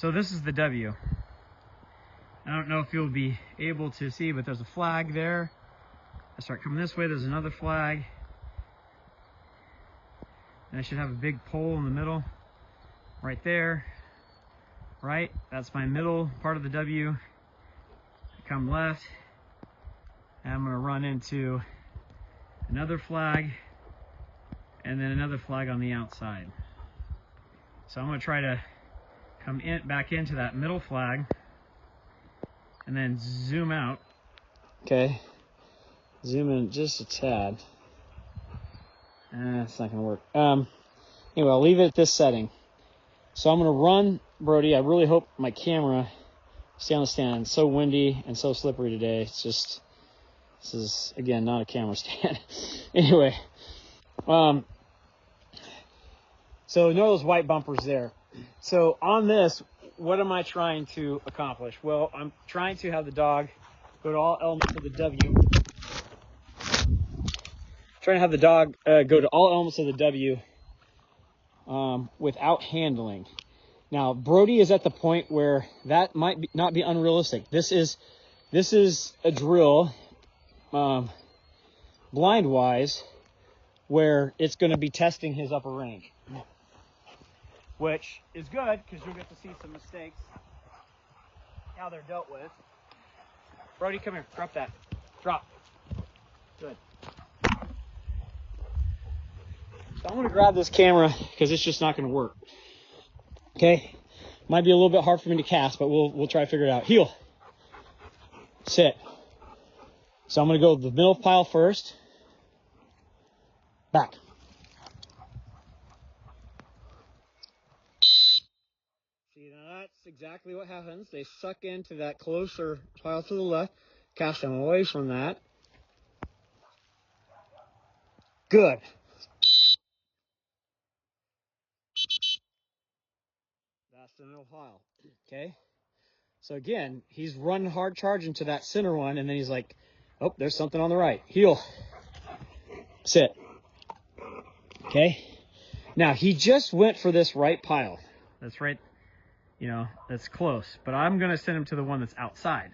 So this is the W. I don't know if you'll be able to see, but there's a flag there. I start coming this way, there's another flag. And I should have a big pole in the middle, right there. Right, that's my middle part of the W. I come left, and I'm gonna run into another flag, and then another flag on the outside. So I'm gonna try to come back into that middle flag, and then zoom out. Okay, zoom in just a tad. It's not gonna work. Anyway, I'll leave it at this setting. So I'm gonna run Brody. I really hope my camera stay on the stand. It's so windy and so slippery today. It's just, this is again not a camera stand. Anyway, so know those white bumpers there. So on this, what am I trying to accomplish? Well, I'm trying to have the dog go to all elements of the W. Trying to have the dog go to all elements of the W without handling. Now, Brody is at the point where that might not be unrealistic. This is a drill, blind-wise, where it's going to be testing his upper range, which is good because you'll get to see some mistakes, how they're dealt with. Brody, come here. Drop that. Drop. Good. So I'm going to grab this camera because it's just not going to work. Okay? Might be a little bit hard for me to cast, but we'll try to figure it out. Heel. Sit. So I'm going to go the middle pile first. Back. See, now that's exactly what happens. They suck into that closer pile to the left. Cast them away from that. Good. That's the middle pile. Okay? So again, he's running hard charge into that center one, and then he's like, oh, there's something on the right. Heel. Sit. Okay? Now, he just went for this right pile. That's right, that's close. But I'm going to send him to the one that's outside.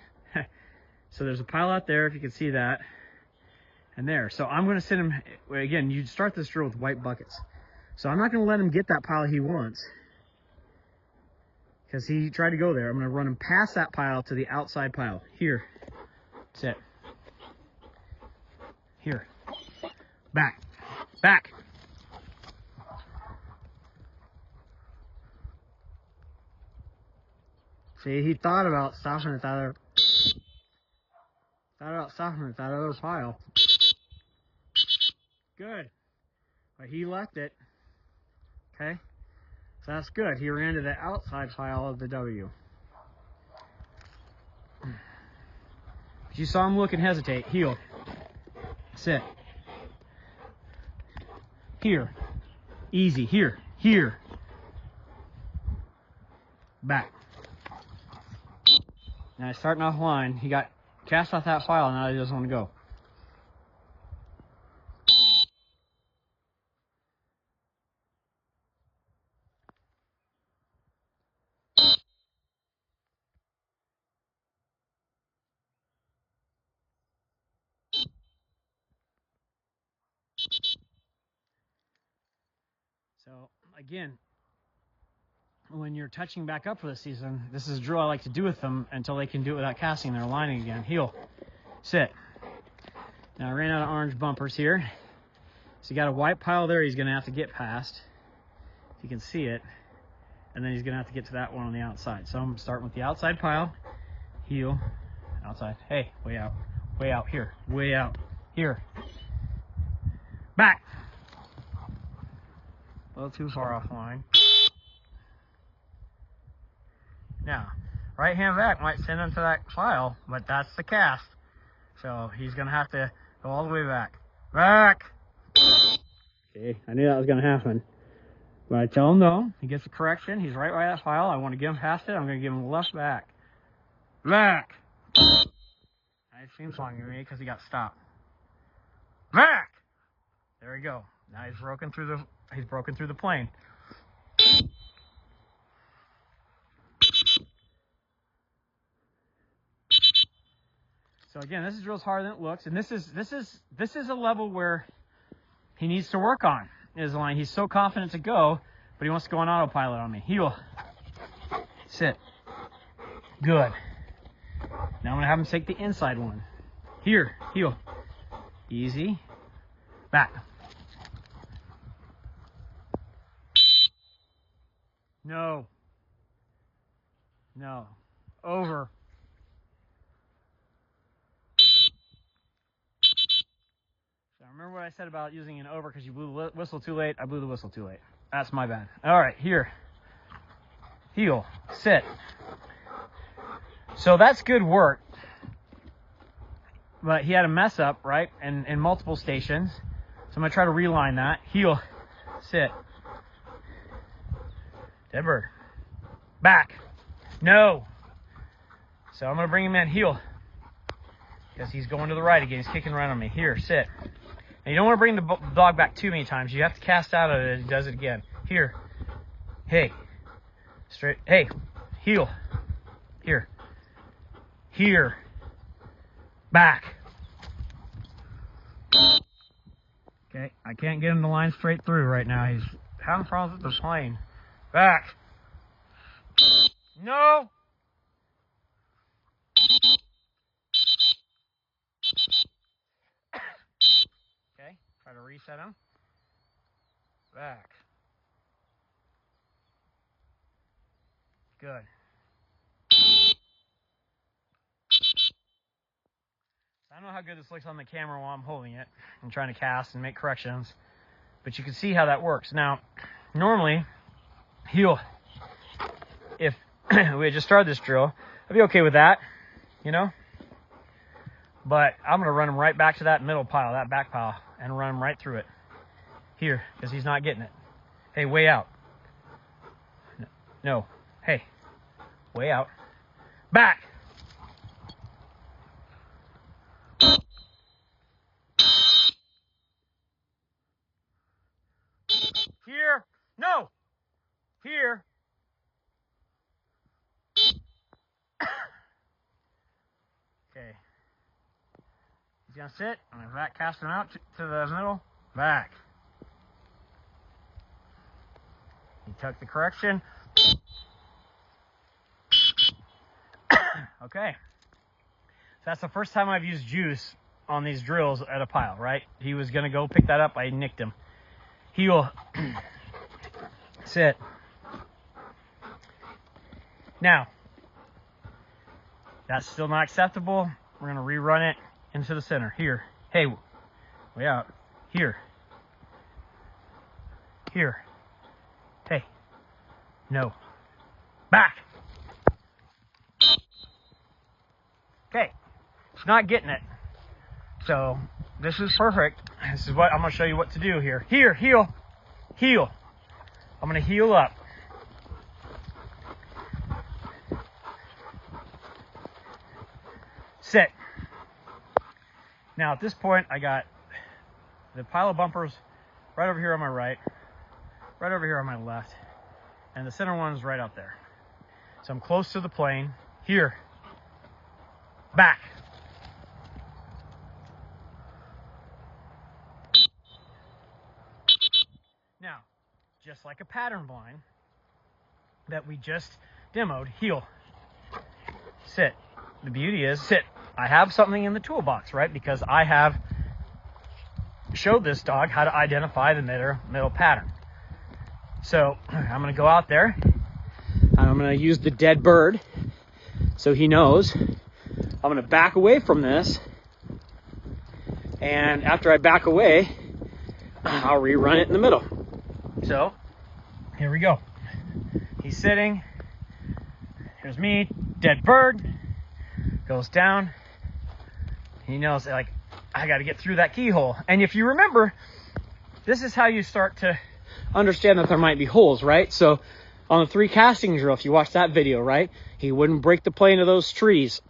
So there's a pile out there, if you can see that. And there. So I'm going to send him, again, you start this drill with white buckets. So I'm not going to let him get that pile he wants, because he tried to go there. I'm going to run him past that pile to the outside pile. Here. Sit. Here. Back. Back. See, he thought about stopping at that other pile. Good. But he left it. Okay? So that's good. He ran to the outside pile of the W. But you saw him look and hesitate. Heel. Sit. Here. Easy. Here. Here. Back. Now he's starting off line. He got cast off that pile, and now he doesn't want to go. So again, when you're touching back up for the season, this is a drill I like to do with them until they can do it without casting. They're lining again. Heel. Sit. Now I ran out of orange bumpers here. So you got a white pile there he's going to have to get past, if you can see it. And then he's going to have to get to that one on the outside. So I'm starting with the outside pile. Heel. Outside. Hey, way out. Way out. Here. Way out. Here. Back. A little too far off line. Now, right hand back might send him to that pile, but that's the cast. So he's going to have to go all the way back. Back! Okay, I knew that was going to happen. But I tell him no. He gets a correction. He's right by that pile. I want to get him past it. I'm going to give him the left back. Back! Now he seems long to me because he got stopped. Back! There we go. Now he's broken through the plane. So again, this drill's harder than it looks, and this is a level where he needs to work on his line. He's so confident to go, but he wants to go on autopilot on me. Heel, sit, good. Now I'm gonna have him take the inside one. Here, heel, easy, back. No, no, over. Remember what I said about using an over because you blew the whistle too late? I blew the whistle too late. That's my bad. All right, here. Heel, sit. So that's good work. But he had a mess up, right? And in multiple stations. So I'm going to try to reline that. Heel, sit. Dead bird. Back. No. So I'm going to bring him in. Heel. Because he's going to the right again. He's kicking right on me. Here, sit. And you don't want to bring the dog back too many times. You have to cast out of it as he does it again. Here. Hey. Straight. Hey. Heel. Here. Here. Back. Okay. I can't get him to line straight through right now. He's having problems with the plane. Back. No. Okay, try to reset him. Back. Good. I don't know how good this looks on the camera while I'm holding it and trying to cast and make corrections, but you can see how that works. Now, normally, heel, if we had just started this drill, I'd be okay with that, you know? But I'm going to run him right back to that middle pile, that back pile, and run him right through it. Here, because he's not getting it. Hey, way out. No. Hey, way out. Back! Here. No! Here. Okay. He's going to sit. I'm going to back cast him out to the middle. Back. He took the correction. Okay. So that's the first time I've used juice on these drills at a pile, right? He was going to go pick that up. I nicked him. Heel. Sit. Now, that's still not acceptable. We're going to rerun it into the center. Here. Hey, way out. Here. Here. Hey. No. Back. Okay. It's not getting it. So, this is perfect. This is what I'm going to show you what to do here. Here, heel. Heel. I'm going to heel up. Sit. Now at this point, I got the pile of bumpers right over here on my right, right over here on my left, and the center one's right out there. So I'm close to the plane. Here. Back. Now, just like a pattern blind that we just demoed, heel. Sit. The beauty is, sit. I have something in the toolbox, right? Because I have showed this dog how to identify the middle pattern. So I'm going to go out there and I'm going to use the dead bird so he knows. I'm going to back away from this, and after I back away, I'll rerun it in the middle. So here we go. He's sitting. Here's me, dead bird. Goes down. He knows, like, I got to get through that keyhole. And if you remember, this is how you start to understand that there might be holes, right? So on the 3 casting drill, if you watch that video, right, he wouldn't break the plane of those trees.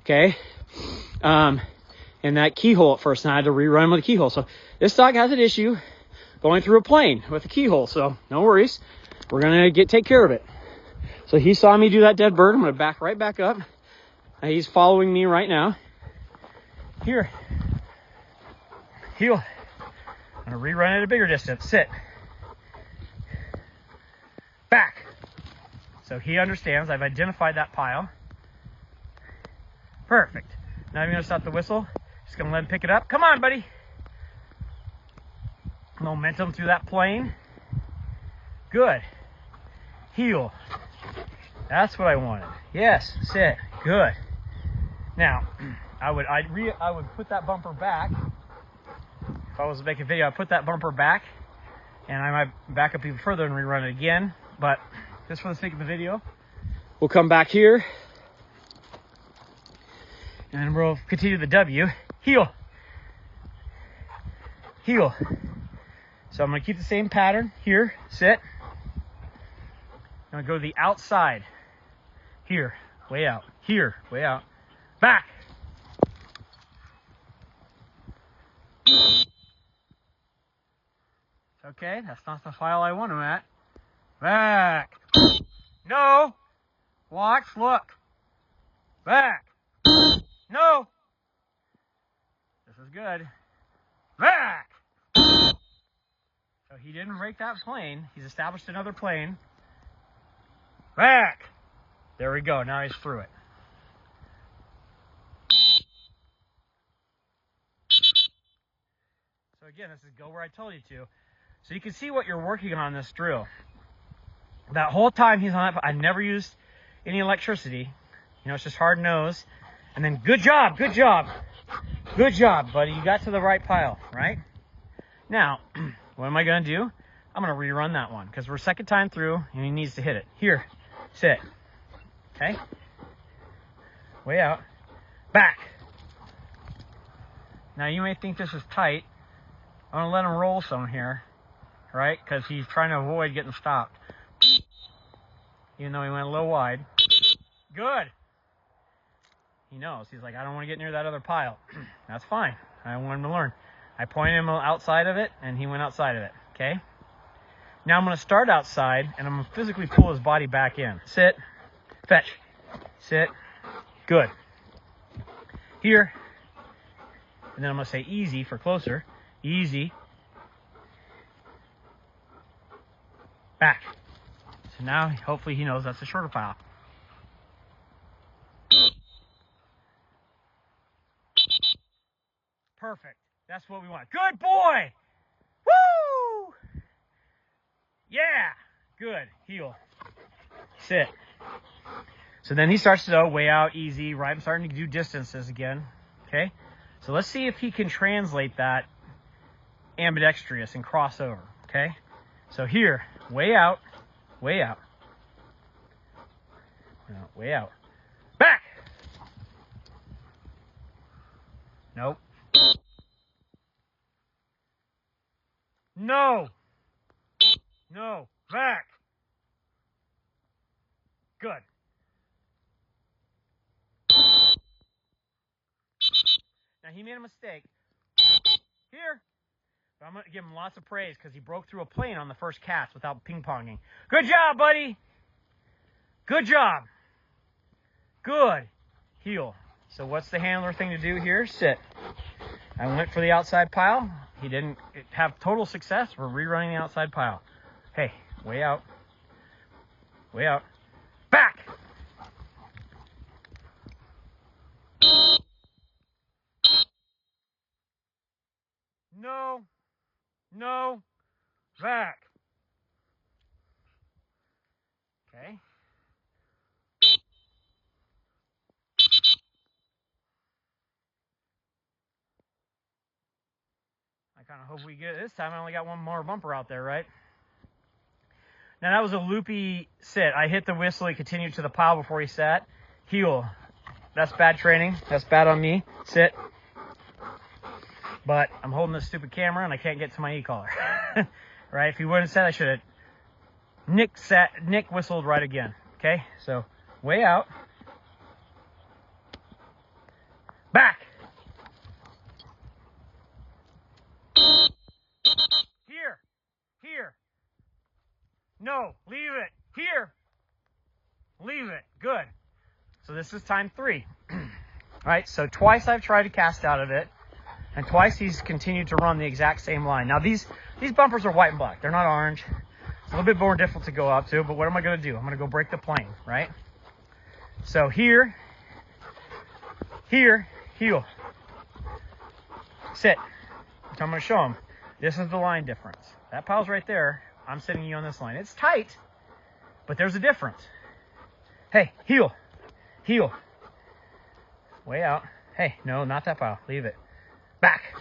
Okay. In that keyhole at first, and I had to rerun with the keyhole. So this dog has an issue going through a plane with a keyhole. So no worries. We're going to take care of it. So he saw me do that dead bird. I'm going to back right back up. He's following me right now. Here. Heel. I'm gonna rerun at a bigger distance. Sit. Back. So he understands. I've identified that pile. Perfect. Now I'm gonna stop the whistle. Just gonna let him pick it up. Come on, buddy. Momentum through that plane. Good. Heel. That's what I wanted. Yes. Sit. Good. Now, I would put that bumper back. If I was to make a video, I'd put that bumper back, and I might back up even further and rerun it again. But just for the sake of the video, we'll come back here, and we'll continue the W. Heel. Heel. So I'm going to keep the same pattern. Here. Sit. I'm going to go to the outside. Here. Way out. Here. Way out. Back. Okay, that's not the file I want him at. Back. No. Watch, look. Back. No. This is good. Back. So he didn't break that plane. He's established another plane. Back. There we go. Now he's through it. So again, this is go where I told you to. So you can see what you're working on this drill. That whole time he's on that, I never used any electricity. You know, it's just hard nose. And then good job, good job. Good job, buddy. You got to the right pile, right? Now, what am I going to do? I'm going to rerun that one because we're second time through and he needs to hit it. Here, sit. Okay? Way out. Back. Now you may think this is tight. I'm going to let him roll some here, right? Because he's trying to avoid getting stopped. Even though he went a little wide. Good. He knows. He's like, I don't want to get near that other pile. That's fine. I want him to learn. I pointed him outside of it, and he went outside of it. Okay? Now I'm going to start outside, and I'm going to physically pull his body back in. Sit. Fetch. Sit. Good. Here. And then I'm going to say easy for closer. Easy. Back. So now, hopefully he knows that's a shorter pile. Perfect. That's what we want. Good boy! Woo! Yeah! Good. Heel. Sit. So then he starts to go way out, easy, right? I'm starting to do distances again. Okay? So let's see if he can translate that ambidextrous and cross over. Okay? So here, way out, way out. No, way out. Back! Nope. No! No! Back! Good. Now he made a mistake. Here. But I'm going to give him lots of praise because he broke through a plane on the first cast without ping-ponging. Good job, buddy! Good job! Good. Heel. So what's the handler thing to do here? Sit. I went for the outside pile. He didn't have total success. We're rerunning the outside pile. Hey, way out. Way out. Back! No. No. Back. Okay. I kind of hope we get it this time. I only got one more bumper out there, right? Now that was a loopy sit. I hit the whistle. He continued to the pile before he sat. Heel. That's bad training. That's bad on me. Sit. But I'm holding this stupid camera and I can't get to my e-collar. Right? If he wouldn't have said, I should have Nick whistled right again. Okay? So, way out. Back. Here. Here. No. Leave it. Here. Leave it. Good. So this is time 3. right? So twice I've tried to cast out of it, and twice he's continued to run the exact same line. Now these bumpers are white and black. They're not orange. It's a little bit more difficult to go up to, but what am I going to do? I'm going to go break the plane, right? So here, heel, sit. So I'm going to show him. This is the line difference. That pile's right there. I'm sitting you on this line. It's tight, but there's a difference. Hey, heel, way out. Hey, no, not that pile. Leave it. Back.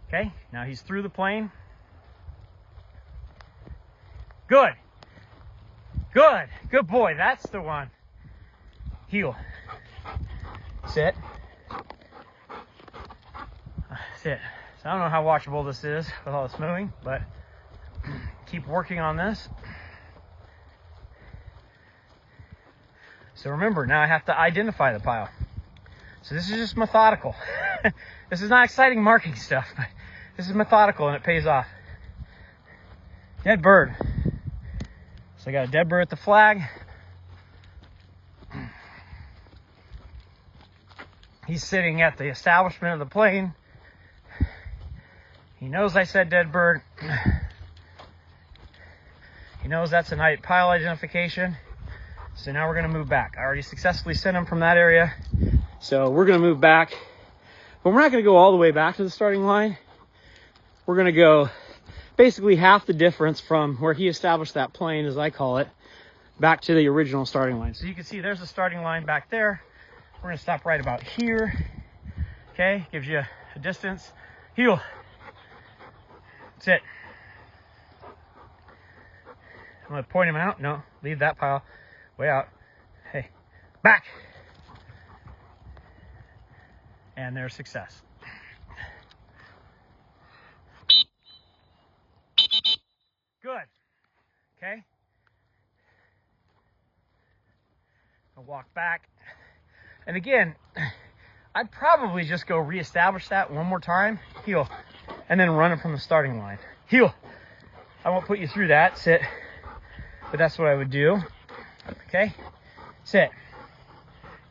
Okay, now he's through the plane. Good. Good boy. That's the one. Heel. Sit. Sit. So I don't know how watchable this is with all this moving, but keep working on this. So remember, now I have to identify the pile. So this is just methodical. This is not exciting marking stuff, but this is methodical and it pays off. Dead bird. So I got a dead bird at the flag. He's sitting at the establishment of the plane. He knows I said dead bird. He knows that's a night pile identification. So now we're going to move back. I already successfully sent him from that area. So we're going to move back. But we're not going to go all the way back to the starting line. We're going to go basically half the difference from where he established that plane, as I call it, back to the original starting line. So you can see there's the starting line back there. We're going to stop right about here. Okay, gives you a distance. Heel. Sit. I'm going to point him out. No, leave that pile way out. Hey, back. And there's success. Good. Okay. I'll walk back. And again, I'd probably just go reestablish that one more time. Heel. And then run it from the starting line. Heel. I won't put you through that. Sit. But that's what I would do. Okay. Sit.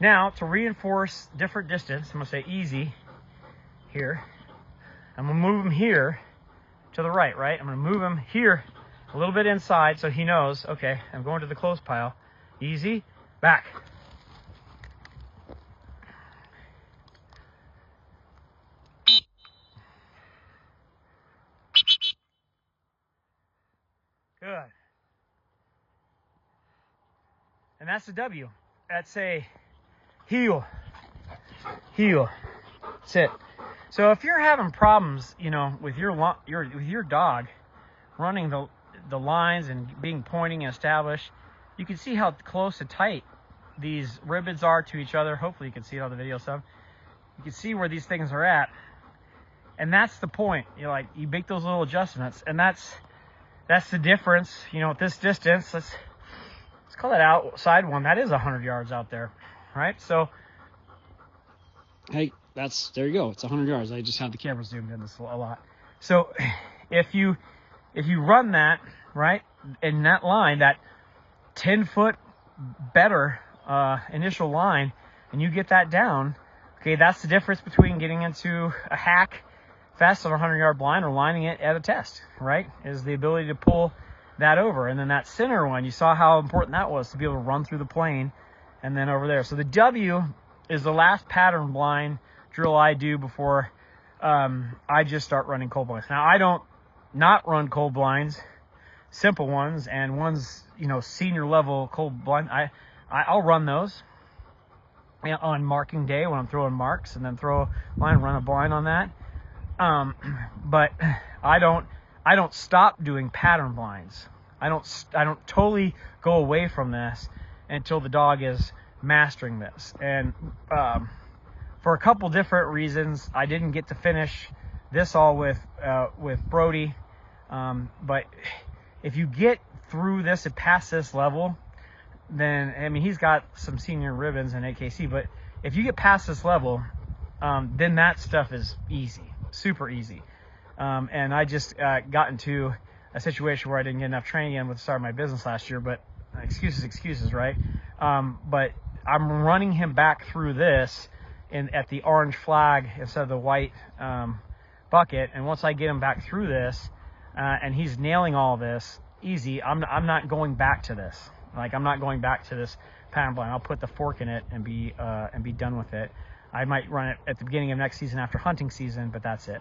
Now, to reinforce different distance, I'm going to say easy here. I'm going to move him here to the right, right? I'm going to move him here a little bit inside so he knows, okay, I'm going to the close pile. Easy, back. Good. And that's the W. That's a heel, sit. So if you're having problems, you know, with your dog running the lines and being pointing and established, you can see how close and tight these ribbons are to each other. Hopefully you can see it on the video some. You can see where these things are at. And that's the point. You make those little adjustments, and that's the difference, you know, at this distance. Let's call that outside one. That is 100 yards out there, right? So, hey, there you go. It's 100 yards. I just have the camera zoomed in this a lot. So if you run that, right, in that line, that 10-foot better initial line, and you get that down, okay, that's the difference between getting into a hack fast on a 100-yard blind or lining it at a test, right, is the ability to pull that over. And then that center one, you saw how important that was to be able to run through the plane and then over there. So the W is the last pattern blind drill I do before I just start running cold blinds. Now, I don't not run cold blinds, simple ones, and ones, you know, senior level cold blind. I'll run those on marking day when I'm throwing marks, and then throw a line, run a blind on that. But I don't stop doing pattern blinds. I don't totally go away from this until the dog is mastering this. And for a couple different reasons, I didn't get to finish this all with Brody. But if you get through this and past this level, then, I mean, he's got some senior ribbons in AKC, but if you get past this level, then that stuff is easy, super easy. And I just got into a situation where I didn't get enough training in with the start of my business last year, but excuses, right? But I'm running him back through this at the orange flag instead of the white bucket. And once I get him back through this and he's nailing all this easy, I'm not going back to this. Like, I'm not going back to this pattern blind. I'll put the fork in it and be done with it. I might run it at the beginning of next season after hunting season, but that's it.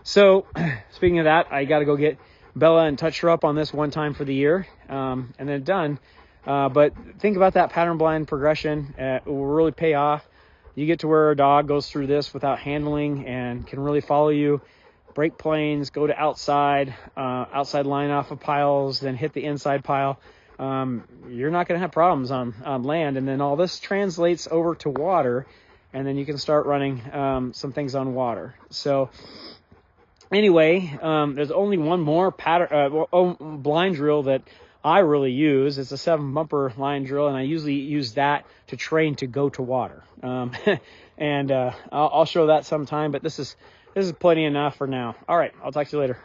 So speaking of that, I got to go get Bella and touch her up on this one time for the year, and then done. But think about that pattern blind progression. It will really pay off. You get to where a dog goes through this without handling and can really follow you, break planes, go to outside line off of piles, then hit the inside pile. You're not going to have problems on land. And then all this translates over to water, and then you can start running some things on water. So anyway, there's only one more blind drill that I really use. It's a 7-bumper line drill, and I usually use that to train to go to water. And I'll show that sometime, but this is plenty enough for now. All right, I'll talk to you later.